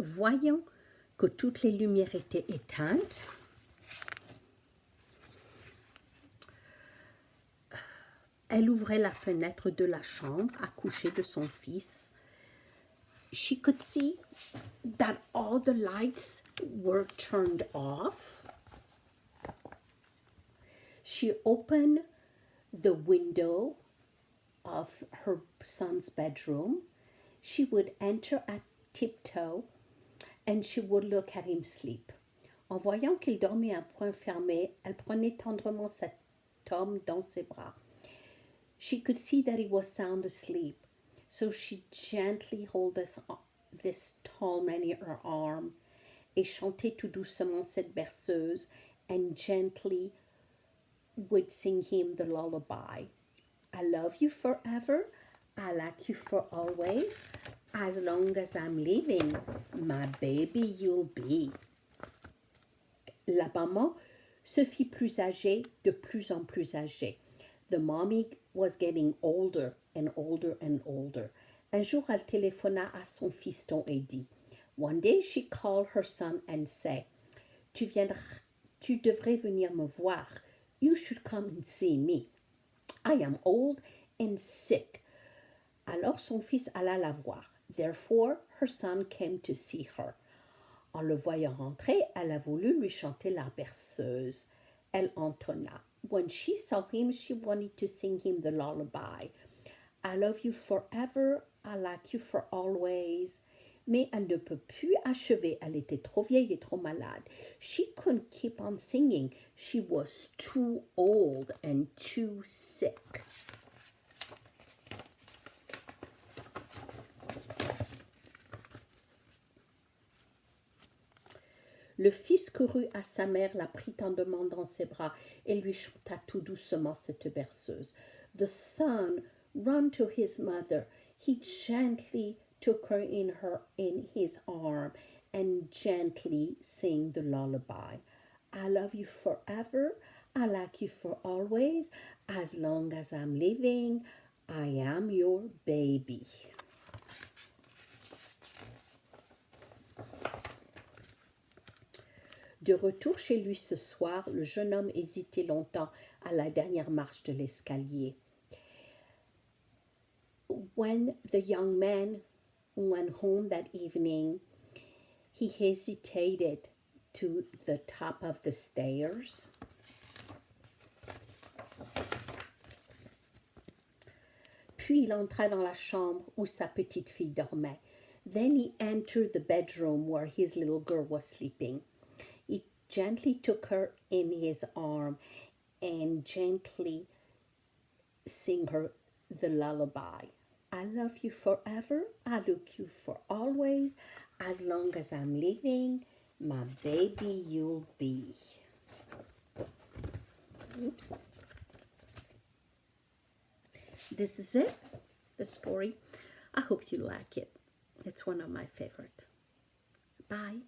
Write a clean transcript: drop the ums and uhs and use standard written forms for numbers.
Voyant que toutes les lumières étaient éteintes, elle ouvrait la fenêtre de la chambre à coucher de son fils. She could see that all the lights were turned off. She opened the window of her son's bedroom. She would enter at tiptoe and she would look at him sleep. En voyant qu'il dormait à point fermé, elle prenait tendrement cet homme dans ses bras. She could see that he was sound asleep, so she gently held this tall man in her arm et chantait tout doucement cette berceuse and gently would sing him the lullaby. I love you forever, I like you for always, as long as I'm living, my baby you'll be. La maman se fit plus âgée, de plus en plus âgée. The mommy was getting older and older and older. Un jour, elle téléphona à son fiston et dit, One day she called her son and said, tu devrais venir me voir. You should come and see me. I am old and sick. Alors son fils alla la voir. Therefore, her son came to see her. En le voyant rentrer, elle a voulu lui chanter la berceuse. Elle entonna. When she saw him, she wanted to sing him the lullaby. I love you forever, I like you for always. Mais elle ne peut plus achever. Elle était trop vieille et trop malade. She couldn't keep on singing. She was too old and too sick. Le fils courut à sa mère, la prit tendrement dans ses bras et lui chanta tout doucement cette berceuse. The son ran to his mother. He gently took her in his arm and gently sang the lullaby. I love you forever. I like you for always. As long as I'm living, I am your baby. De retour chez lui ce soir, le jeune homme hésitait longtemps à la dernière marche de l'escalier. When the young man went home that evening, he hesitated to the top of the stairs. Puis il entra dans la chambre où sa petite fille dormait. Then he entered the bedroom where his little girl was sleeping. He gently took her in his arm and gently sang her the lullaby. I love you forever, I look you for always, as long as I'm living, my baby you'll be. Oops. This is it, the story. I hope you like it. It's one of my favorite. Bye.